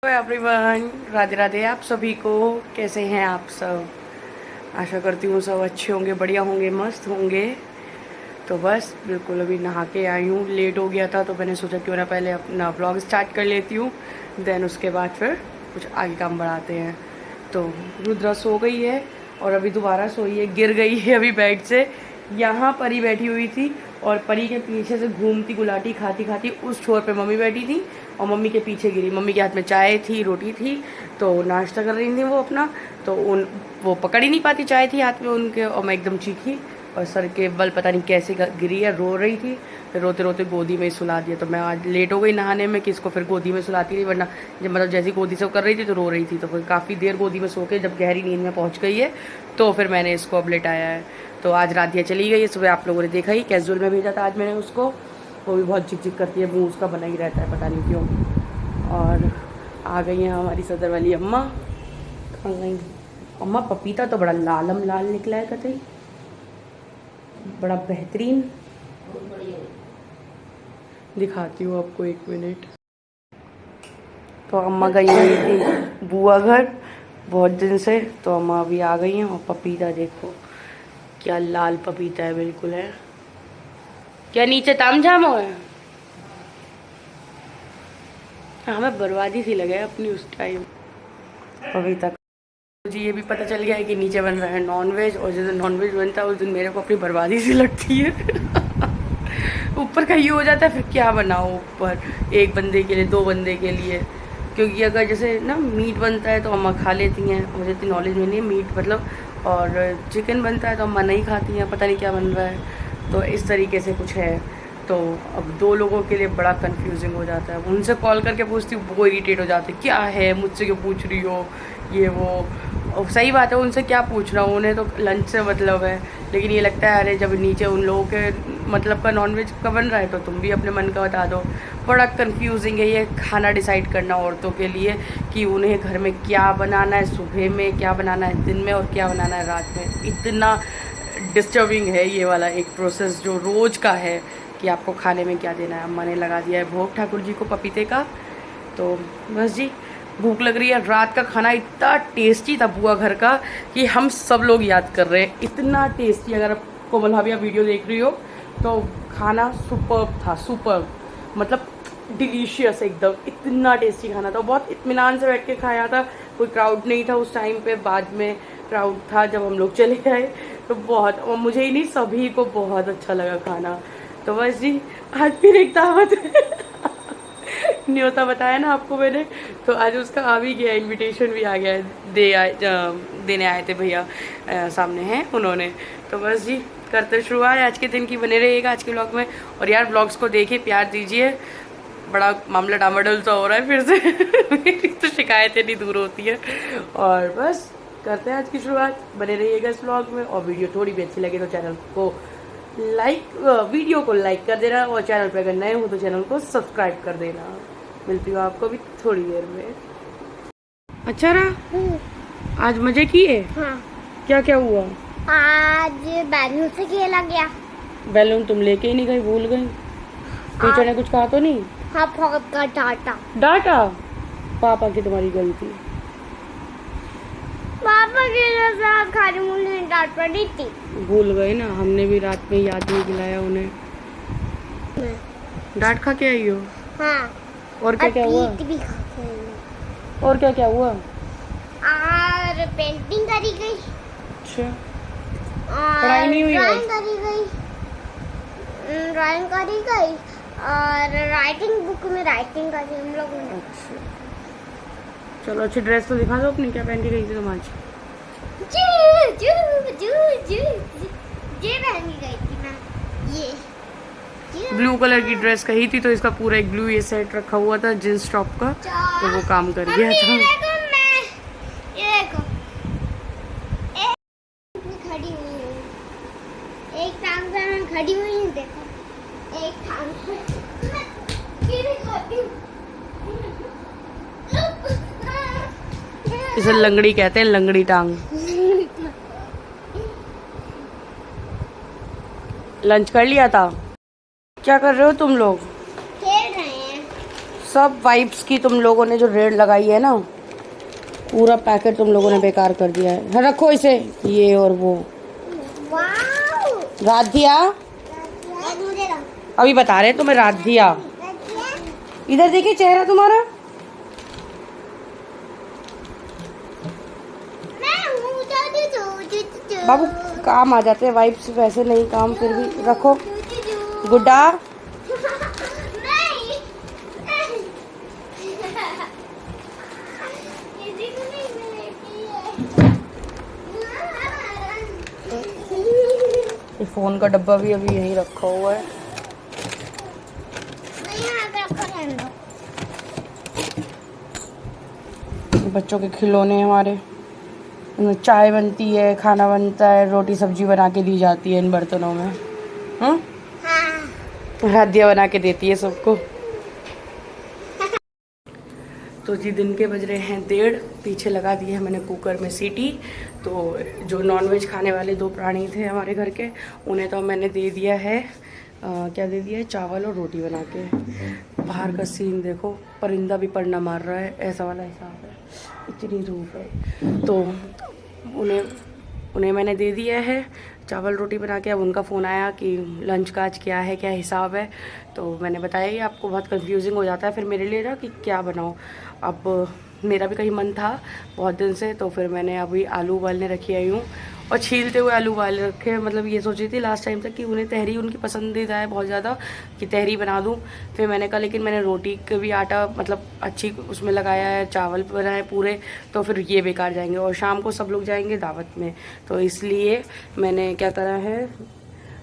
Everyone, Radhe Radhe आप सभी को। कैसे हैं आप सब? आशा करती हूँ सब अच्छे होंगे, बढ़िया होंगे, मस्त होंगे। तो बस बिल्कुल अभी नहा के आई हूँ। लेट हो गया था तो मैंने सोचा क्यों ना पहले अपना व्लॉग स्टार्ट कर लेती हूँ, देन उसके बाद फिर कुछ आगे काम बढ़ाते हैं। तो रुद्रा सो गई है और अभी दोबारा सोई है, गिर गई है अभी बेड से। यहाँ परी बैठी हुई थी और परी के पीछे से घूमती गुलाटी खाती खाती उस छोर पे मम्मी बैठी थी और मम्मी के पीछे गिरी। मम्मी के हाथ में चाय थी, रोटी थी, तो नाश्ता कर रही थी वो अपना। तो वो पकड़ ही नहीं पाती चाय थी हाथ में उनके, और मैं एकदम चीखी और सर के बल पता नहीं कैसे गिरी है, रो रही थी। फिर रोते रोते गोदी में ही सुला दिया। तो मैं आज लेट हो गई नहाने में कि इसको फिर गोदी में सुलाती रही, वरना जब मतलब जैसी गोदी से वो कर रही थी तो रो रही थी। तो फिर काफ़ी देर गोदी में सो के जब गहरी नींद में पहुँच गई है तो फिर मैंने इसको अब लेटाया है। तो आज राधिया चली गई है, सुबह आप लोगों ने देखा ही कैजुअल में भेजा था आज मैंने उसको। वो भी बहुत चिक चिक करती है, मुँह उसका बना ही रहता है, पता नहीं क्यों। और आ गई हैं हमारी सदर वाली अम्मा। खा गई अम्मा। पपीता तो बड़ा लालम लाल निकला है कतई, बड़ा बेहतरीन। दिखाती हूँ आपको, एक मिनट। तो अम्मा गई हुई थी बुआ घर बहुत दिन से, तो अम्मा अभी आ गई हैं। और पपीता देखो क्या लाल पपीता है, बिल्कुल है। क्या नीचे तामझाम हो है? हमें बर्बादी सी लगे अपनी उस टाइम पपीता। मुझे ये भी पता चल गया है कि नीचे बन रहा है नॉनवेज, और जिस दिन नॉनवेज बनता है उस दिन मेरे को अपनी बर्बादी सी लगती है। ऊपर का ये हो जाता है फिर क्या बनाओ ऊपर, एक बंदे के लिए, दो बंदे के लिए। क्योंकि अगर जैसे ना मीट बनता है तो अम्मा खा लेती हैं, मुझे इतनी नॉलेज में नहीं है मीट मतलब। और चिकन बनता है तो अम्मा नहीं खाती हैं, पता नहीं क्या बन रहा है। तो इस तरीके से कुछ है। तो अब दो लोगों के लिए बड़ा कंफ्यूजिंग हो जाता है। उनसे कॉल करके पूछती हूँ, वो इरिटेट हो जाते, क्या है मुझसे क्यों पूछ रही हो, ये वो। और सही बात है, उनसे क्या पूछ रहा हूँ, उन्हें तो लंच से मतलब है। लेकिन ये लगता है अरे जब नीचे उन लोगों के मतलब का नॉनवेज का बन रहा है तो तुम भी अपने मन का बता दो। बड़ा कंफ्यूजिंग है ये खाना डिसाइड करना औरतों के लिए, कि उन्हें घर में क्या बनाना है, सुबह में क्या बनाना है, दिन में और क्या बनाना है रात में। इतना डिस्टर्बिंग है ये वाला एक प्रोसेस जो रोज़ का है कि आपको खाने में क्या देना है। अम्मा ने लगा दिया है भोग ठाकुर जी को पपीते का। तो बस जी, भूख लग रही है। रात का खाना इतना टेस्टी था बुआ घर का कि हम सब लोग याद कर रहे हैं, इतना टेस्टी। अगर आप कोमल भाभी आप वीडियो देख रही हो तो खाना सुपर्ब था, सुपर्ब मतलब डिलीशियस एकदम। इतना टेस्टी खाना था, बहुत इत्मीनान से बैठ के खाया था। कोई क्राउड नहीं था उस टाइम पे, बाद में क्राउड था जब हम लोग चले गए। तो बहुत, और मुझे ही नहीं सभी को बहुत अच्छा लगा खाना। तो बस जी, आज फिर एक दावत न्योता बताया ना आपको मैंने, तो आज उसका आ भी गया, इनविटेशन भी आ गया है। देने आए थे भैया, सामने हैं उन्होंने। तो बस जी, करते शुरुआत आज के दिन की। बने रहिएगा आज के ब्लॉग में। और यार ब्लॉग्स को देखिए, प्यार दीजिए। बड़ा मामला डामाडोल सा हो रहा है फिर से। मेरी तो शिकायतें नहीं दूर होती है। और बस करते हैं आज की शुरुआत। बने रहिएगा इस ब्लॉग में। और वीडियो थोड़ी भी अच्छी लगे तो चैनल को वीडियो को लाइक कर देना, और चैनल पे अगर नए हो तो चैनल को सब्सक्राइब कर देना। मिलती हूँ आपको भी थोड़ी देर में। अच्छा रहा आज, मजे किए? हाँ। क्या क्या हुआ आज? बैलून से खेला गया। बैलून तुम लेके ही नहीं गई, भूल गई? टीचर ने कुछ कहा तो नहीं? हाँ, बहुत का डांटा। डांटा? पापा की तुम्हारी गलती। पापा के साथ खाली मुझे डांट पड़ी थी। भूल गए ना, हमने भी रात में याद नहीं दिलाया उन्हें। डांट खा के आई हो? हाँ। और क्या क्या हुआ? भी खा के आई हूँ। और क्या क्या हुआ? और पेंटिंग करी गई। अच्छा, और पढ़ाई नहीं हुई? ड्राइंग करी गई। ड्राइंग करी गई और राइटिंग बुक में राइटिंग करी हम लोगों ने। अच्छा चलो, अच्छी ड्रेस तो दिखा दो अपनी, क्या पहन के गई थी तुम आज? ये पहन के गई थी मैं, ये ब्लू कलर की ड्रेस कही थी, तो इसका पूरा एक ब्लू ये सेट रखा हुआ था जींस टॉप का, तो वो काम कर गया था। ये देखो, खड़ी हुई हूँ, एक टांग पे मैं खड़ी हुई हूँ, देखो एक टांग पे मैं गिरी होती हूँ। इसे लंगड़ी कहते हैं, लंगड़ी टांग। लंच कर लिया था? क्या कर रहे हो तुम लोग? खेल रहे हैं। सब वाइप्स की तुम लोगों ने जो रेड लगाई है ना, पूरा पैकेट तुम लोगों ने बेकार कर दिया है। हाँ, रखो इसे, ये और वो। वाओ! राधिया, एक मुझे दो। अभी बता रहे तुम्हें राधिया। इधर देखिए चेहरा तुम्हारा। मैं हूँ जो बाबू काम आ जाते हैं वाइप्स, वैसे नहीं काम, फिर भी रखो। गुड्डा, ये फोन का डब्बा भी अभी यहीं रखा हुआ है। बच्चों के खिलौने हमारे, इनमें चाय बनती है, खाना बनता है, रोटी सब्जी बना के दी जाती है इन बर्तनों में। राधिया बना के देती है सबको। तो जी दिन के बज रहे हैं 1:30, पीछे लगा दिए है मैंने कुकर में सीटी। तो जो नॉनवेज खाने वाले 2 प्राणी थे हमारे घर के, उन्हें तो मैंने दे दिया है क्या दे दिया है, चावल और रोटी बना के। बाहर का सीन देखो, परिंदा भी पर ना मार रहा है, ऐसा वाला हिसाब है, इतनी धूप है। तो उन्हें मैंने दे दिया है चावल रोटी बना के। अब उनका फ़ोन आया कि लंच का आज क्या है, क्या हिसाब है। तो मैंने बताया कि आपको बहुत कंफ्यूजिंग हो जाता है फिर मेरे लिए ना कि क्या बनाऊँ। अब मेरा भी कहीं मन था बहुत दिन से, तो फिर मैंने अभी आलू उबालने रखी आई हूँ, और छीलते हुए आलू उबाल रखे। मतलब ये सोची थी लास्ट टाइम तक कि उन्हें तहरी उनकी पसंदीदा है बहुत ज़्यादा, कि तहरी बना दूँ। फिर मैंने कहा लेकिन मैंने रोटी का भी आटा मतलब अच्छी उसमें लगाया है, चावल बनाए पूरे, तो फिर ये बेकार जाएंगे, और शाम को सब लोग जाएंगे दावत में। तो इसलिए मैंने क्या करा है,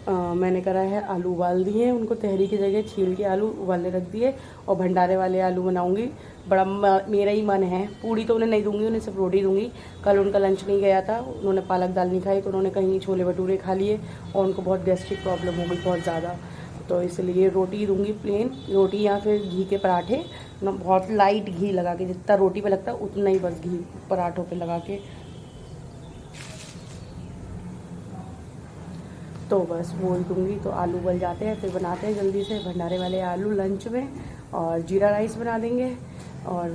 मैंने करा है आलू उबाल दिए, उनको तहरी की जगह छील के आलू उबालने रख दिए, और भंडारे वाले आलू बनाऊंगी। बड़ा मेरा ही मन है। पूड़ी तो उन्हें नहीं दूंगी, उन्हें सिर्फ रोटी दूंगी। कल उनका लंच नहीं गया था, उन्होंने पालक दाल नहीं खाई, तो उन्होंने कहीं छोले भटूरे खा लिए, और उनको बहुत गैस्ट्रिक प्रॉब्लम हो गई बहुत ज़्यादा। तो इसलिए रोटी दूंगी, प्लेन रोटी या फिर घी के पराठे ना, बहुत लाइट घी लगा के, जितना रोटी पे लगता है उतना ही बस घी पराठों पे लगा के। तो बस वो ही दूंगी। तो आलू उबल जाते हैं, फिर बनाते हैं जल्दी से भंडारे वाले आलू लंच में, और जीरा राइस बना देंगे, और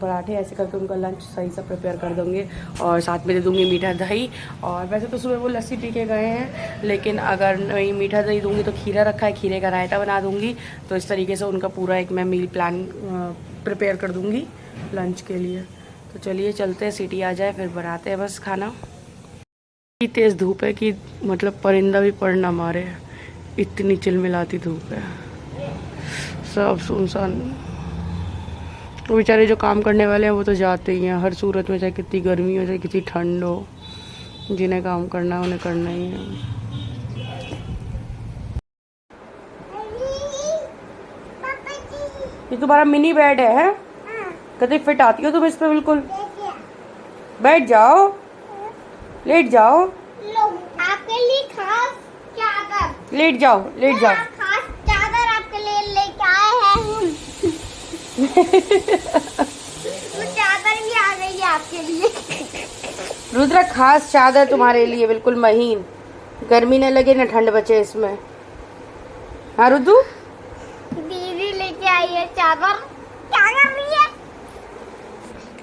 पराठे ऐसे करके उनका लंच सही से प्रिपेयर कर देंगे। और साथ में दे दूँगी मीठा दही। और वैसे तो सुबह वो लस्सी पी के गए हैं, लेकिन अगर नहीं मीठा दही दूँगी तो खीरा रखा है, खीरे का रायता बना दूँगी। तो इस तरीके से उनका पूरा एक मैं मील प्लान प्रिपेयर कर दूँगी लंच के लिए। तो चलिए चलते हैं, सीटी आ जाए फिर बनाते हैं बस खाना। इतनी तेज़ धूप है कि मतलब परिंदा भी पर ना मारे, इतनी चिलमिलाती धूप है, सब सुनसान। वो बेचारे जो काम करने वाले हैं वो तो जाते ही हैं हर सूरत में, चाहे कितनी गर्मी हो चाहे कितनी ठंड हो, जिन्हें काम करना है उन्हें करना ही है। ये तुम्हारा मिनी बेड है? कितनी फिट आती हो तुम इस पे, बिल्कुल बैठ जाओ, लेट जाओ। लो, आपके लिए खास चादर। लेट जाओ, लेट जाओ। खास चादर आपके लिए लेके आए हैं हम। वो चादर भी आ गई है आपके लिए। रुद्र, खास चादर तुम्हारे लिए, बिल्कुल महीन, गर्मी न लगे न ठंड बचे इसमें। हाँ रुद्दू, दीदी लेके आई है चादर। क्या कर रही है?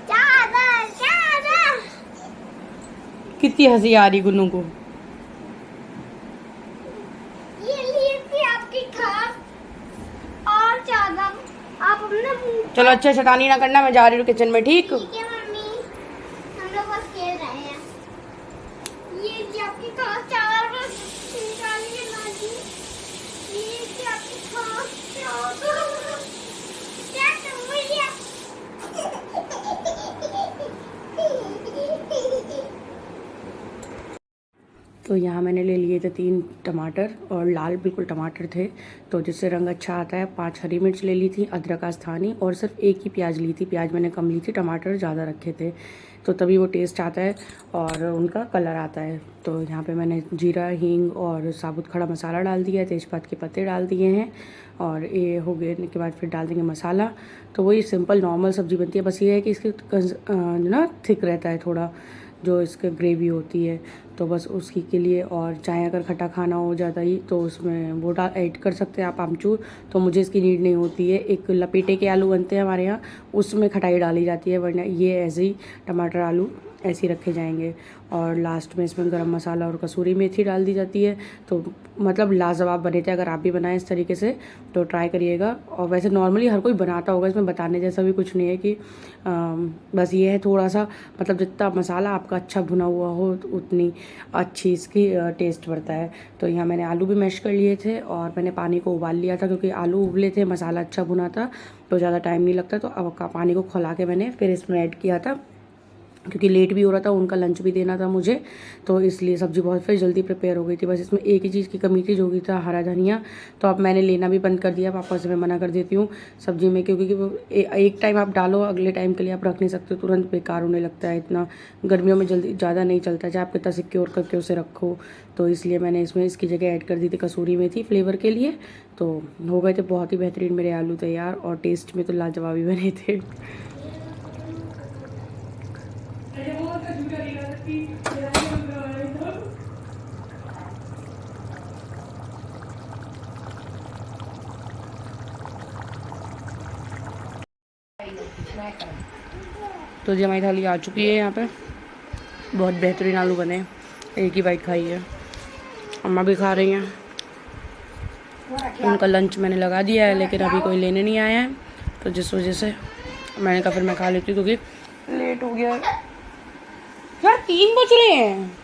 चादर चादर। कितनी हंसी आ रही गुन्नू को। ये लिए थी आपकी खास और चादर। आप अपने चलो अच्छा शैतानी ना करना, मैं जा रही हूँ किचन में, ठीक? ठीक है मम्मी, हम लोग बस खेल रहे हैं। ये थी आपकी खास चादर, बस निकालिए ना जी। ये थी आपकी खास चादर। क्या कर रही है? तो यहाँ मैंने ले लिए थे 3 टमाटर, और लाल बिल्कुल टमाटर थे, तो जिससे रंग अच्छा आता है। 5 हरी मिर्च ले ली थी, अदरक आस्थानी, और सिर्फ 1 ही प्याज ली थी। प्याज मैंने कम ली थी, टमाटर ज़्यादा रखे थे, तो तभी वो टेस्ट आता है और उनका कलर आता है। तो यहाँ पे मैंने जीरा, हींग और साबुत खड़ा मसाला डाल दिया है, तेज़पात के पत्ते डाल दिए हैं, और ये हो गए के बाद फिर डाल देंगे मसाला। तो वही सिंपल नॉर्मल सब्ज़ी बनती है, बस ये है कि इसके ना थिक रहता है थोड़ा, जो इसका ग्रेवी होती है, तो बस उसकी के लिए। और चाहे अगर खट्टा खाना हो ज़्यादा ही तो उसमें वो ऐड कर सकते हैं आप आमचूर, तो मुझे इसकी नीड नहीं होती है। एक लपेटे के आलू बनते हैं हमारे यहाँ, उसमें खटाई डाली जाती है, वरना ये ऐसे ही टमाटर आलू ऐसे ही रखे जाएंगे। और लास्ट में इसमें गरम मसाला और कसूरी मेथी डाल दी जाती है। तो मतलब लाजवाब बने थे। अगर आप भी बनाएं इस तरीके से तो ट्राई करिएगा। और वैसे नॉर्मली हर कोई बनाता होगा, इसमें बताने जैसा भी कुछ नहीं है कि बस ये है थोड़ा सा, मतलब जितना मसाला आपका अच्छा भुना हुआ हो उतनी अच्छी इसकी टेस्ट बढ़ता है। तो यहाँ मैंने आलू भी मैश कर लिए थे और मैंने पानी को उबाल लिया था, क्योंकि आलू उबले थे, मसाला अच्छा भुना था तो ज़्यादा टाइम नहीं लगता। तो अब पानी को खौला के मैंने फिर इसमें ऐड किया था, क्योंकि लेट भी हो रहा था, उनका लंच भी देना था मुझे, तो इसलिए सब्ज़ी बहुत फिर जल्दी प्रिपेयर हो गई थी। बस इसमें एक ही चीज़ की कमी थी, जो कि था हरा धनिया। तो अब मैंने लेना भी बंद कर दिया, पापा से मैं मना कर देती हूँ सब्ज़ी में, क्योंकि एक टाइम आप डालो, अगले टाइम के लिए आप रख नहीं सकते, तुरंत बेकार होने लगता है। इतना गर्मियों में जल्दी ज़्यादा नहीं चलता, चाहे आप कितना सिक्योर करके उसे रखो। तो इसलिए मैंने इसमें इसकी जगह ऐड कर दी थी कसूरी मेथी फ्लेवर के लिए। तो हो गए थे बहुत ही बेहतरीन मेरे आलू तैयार, और टेस्ट में तो लाजवाब ही बने थे। तो जी हमारी थाली आ चुकी है यहाँ पे, बहुत बेहतरीन आलू बने, एक ही बाइट खाई है, अम्मा भी खा रही हैं। उनका लंच मैंने लगा दिया है, लेकिन अभी कोई लेने नहीं आया है, तो जिस वजह से मैंने कहा फिर मैं खा लेती हूँ, क्योंकि लेट हो गया यार, 3 बज रहे हैं।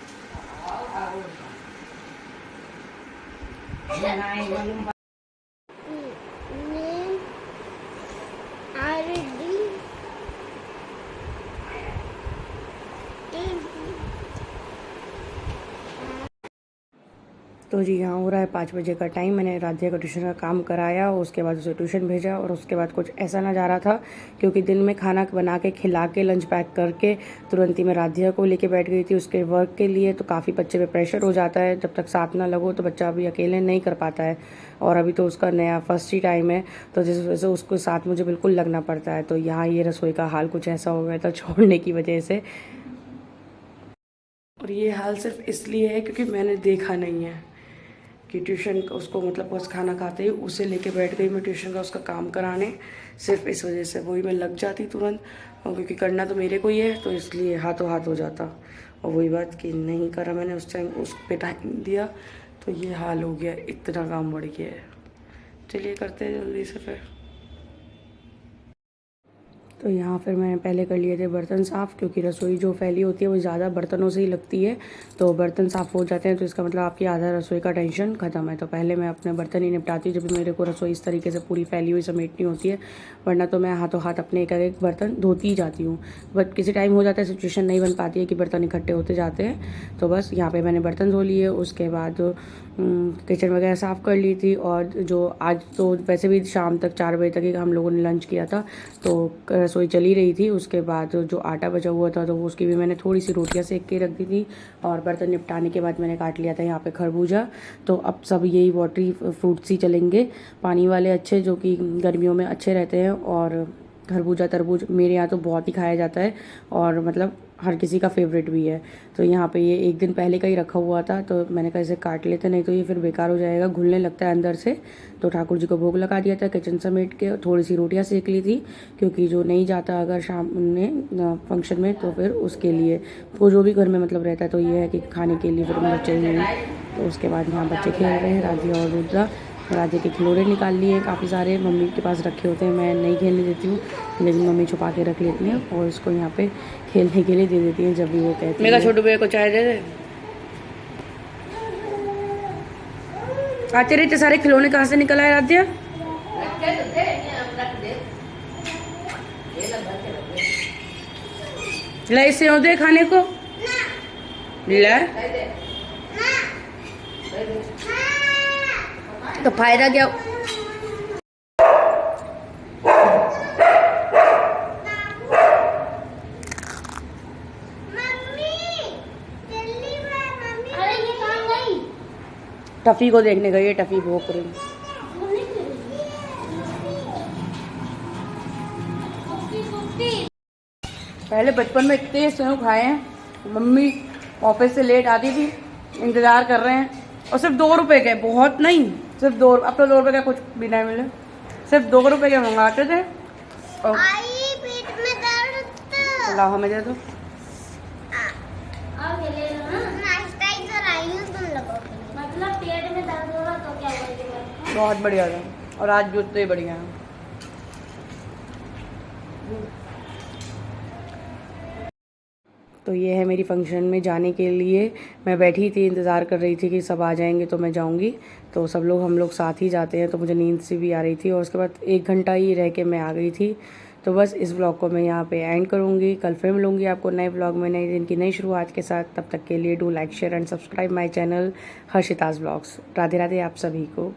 तो जी यहाँ हो रहा है 5 बजे का टाइम। मैंने राधिया का ट्यूशन का काम कराया, उसके बाद उसे ट्यूशन भेजा, और उसके बाद कुछ ऐसा नज़ारा था, क्योंकि दिन में खाना बना के खिला के लंच पैक करके तुरंत ही मैं राधिया को लेके बैठ गई थी उसके वर्क के लिए। तो काफ़ी बच्चे पे प्रेशर हो जाता है, जब तक साथ ना लगो तो बच्चा अभी अकेले नहीं कर पाता है, और अभी तो उसका नया फर्स्ट ही टाइम है, तो जिस वजह से उसको साथ मुझे बिल्कुल लगना पड़ता है। तो यहाँ ये रसोई का हाल कुछ ऐसा हो गया था छोड़ने की वजह से, और ये हाल सिर्फ इसलिए है क्योंकि मैंने देखा नहीं है कि ट्यूशन का उसको, मतलब बस खाना खाते ही उसे लेके बैठ गई मैं ट्यूशन का उसका काम कराने, सिर्फ इस वजह से। वही मैं लग जाती तुरंत, और क्योंकि करना तो मेरे को ही है, तो इसलिए हाथों हाथ हो जाता। और वही बात कि नहीं करा मैंने उस टाइम, उस पे टाइम दिया, तो ये हाल हो गया, इतना काम बढ़ गया है। चलिए करते हैं जल्दी से फिर। तो यहाँ फिर मैंने पहले कर लिए थे बर्तन साफ़, क्योंकि रसोई जो फैली होती है वो ज़्यादा बर्तनों से ही लगती है, तो बर्तन साफ़ हो जाते हैं तो इसका मतलब आपकी आधा रसोई का टेंशन ख़त्म है। तो पहले मैं अपने बर्तन ही निपटाती हूँ जब भी मेरे को रसोई इस तरीके से पूरी फैली हुई समेटनी होती है, वरना तो मैं हाथों हाथ अपने एक बर्तन धोती ही जाती हूँ। बट किसी टाइम हो जाता है, सिचुएशन नहीं बन पाती है कि बर्तन इकट्ठे होते जाते हैं। तो बस यहाँ पर मैंने बर्तन धो लिए, उसके बाद किचन वगैरह साफ़ कर ली थी। और जो आज तो वैसे भी शाम तक 4 बजे तक ही हम लोगों ने लंच किया था, तो रसोई चली रही थी। उसके बाद जो आटा बचा हुआ था तो वो उसकी भी मैंने थोड़ी सी रोटियां सेक के रख दी थी, और बर्तन निपटाने के बाद मैंने काट लिया था यहाँ पे खरबूजा। तो अब सब यही वाटरी फ्रूट्स ही चलेंगे, पानी वाले अच्छे, जो कि गर्मियों में अच्छे रहते हैं। और खरबूजा तरबूज मेरे यहाँ तो बहुत ही खाया जाता है, और मतलब हर किसी का फेवरेट भी है। तो यहाँ पे ये एक दिन पहले का ही रखा हुआ था, तो मैंने कहा इसे काट लेते, नहीं तो ये फिर बेकार हो जाएगा, घुलने लगता है अंदर से। तो ठाकुर जी को भोग लगा दिया था, किचन समेट के थोड़ी सी रोटियां सेक ली थी, क्योंकि जो नहीं जाता अगर शाम में फंक्शन में, तो फिर उसके लिए वो जो भी घर में मतलब रहता है, तो ये है कि खाने के लिए फिर मतलब चाहिए। तो उसके बाद यहाँ बच्चे खेल रहे हैं, राधिया और रुद्रा। राधे के खिलौने निकाल लिए हैं काफ़ी सारे, मम्मी के पास रखे होते हैं, मैं नहीं खेलने देती हूँ, लेकिन मम्मी छुपा के रख लेती हैं और इसको यहाँ पे खेलने के लिए दे देती हैं जब भी वो कहती है। मेरा छोटू भैया को चाय दे दे। आते रहते सारे खिलौने कहाँ से निकल आए राधिया? ला इसे दे खाने को, ला तो फायदा क्या? टफी को देखने गई है, टफी भोंक रही। पहले बचपन में इतने सेव खाए हैं, मम्मी ऑफिस से लेट आती थी, इंतज़ार कर रहे हैं, और सिर्फ 2 रुपए के, बहुत नहीं, सिर्फ 2, अब तो 2 रुपए का कुछ भी नहीं मिले, सिर्फ 2 रुपए के मंगाते थे। और आई पेट में दर्द। लाओ हमें दे दो। नाश्ता ही तो लाई हूँ तुम लोगों के लिए। मतलब पेट में दर्द होगा तो क्या बोलेंगे? बहुत बढ़िया था, और आज जूते ही बढ़िया हैं। तो ये है मेरी फंक्शन में जाने के लिए, मैं बैठी थी, इंतज़ार कर रही थी कि सब आ जाएंगे तो मैं जाऊंगी। तो सब लोग, हम लोग साथ ही जाते हैं, तो मुझे नींद सी भी आ रही थी, और उसके बाद 1 घंटा ही रह के मैं आ गई थी। तो बस इस व्लॉग को मैं यहाँ पे एंड करूँगी। कल फिर मिलूँगी आपको नए व्लॉग में, नए दिन की नई शुरुआत के साथ। तब तक के लिए do like, share and subscribe my channel Harshita's vlogs. Radhe Radhe आप सभी को।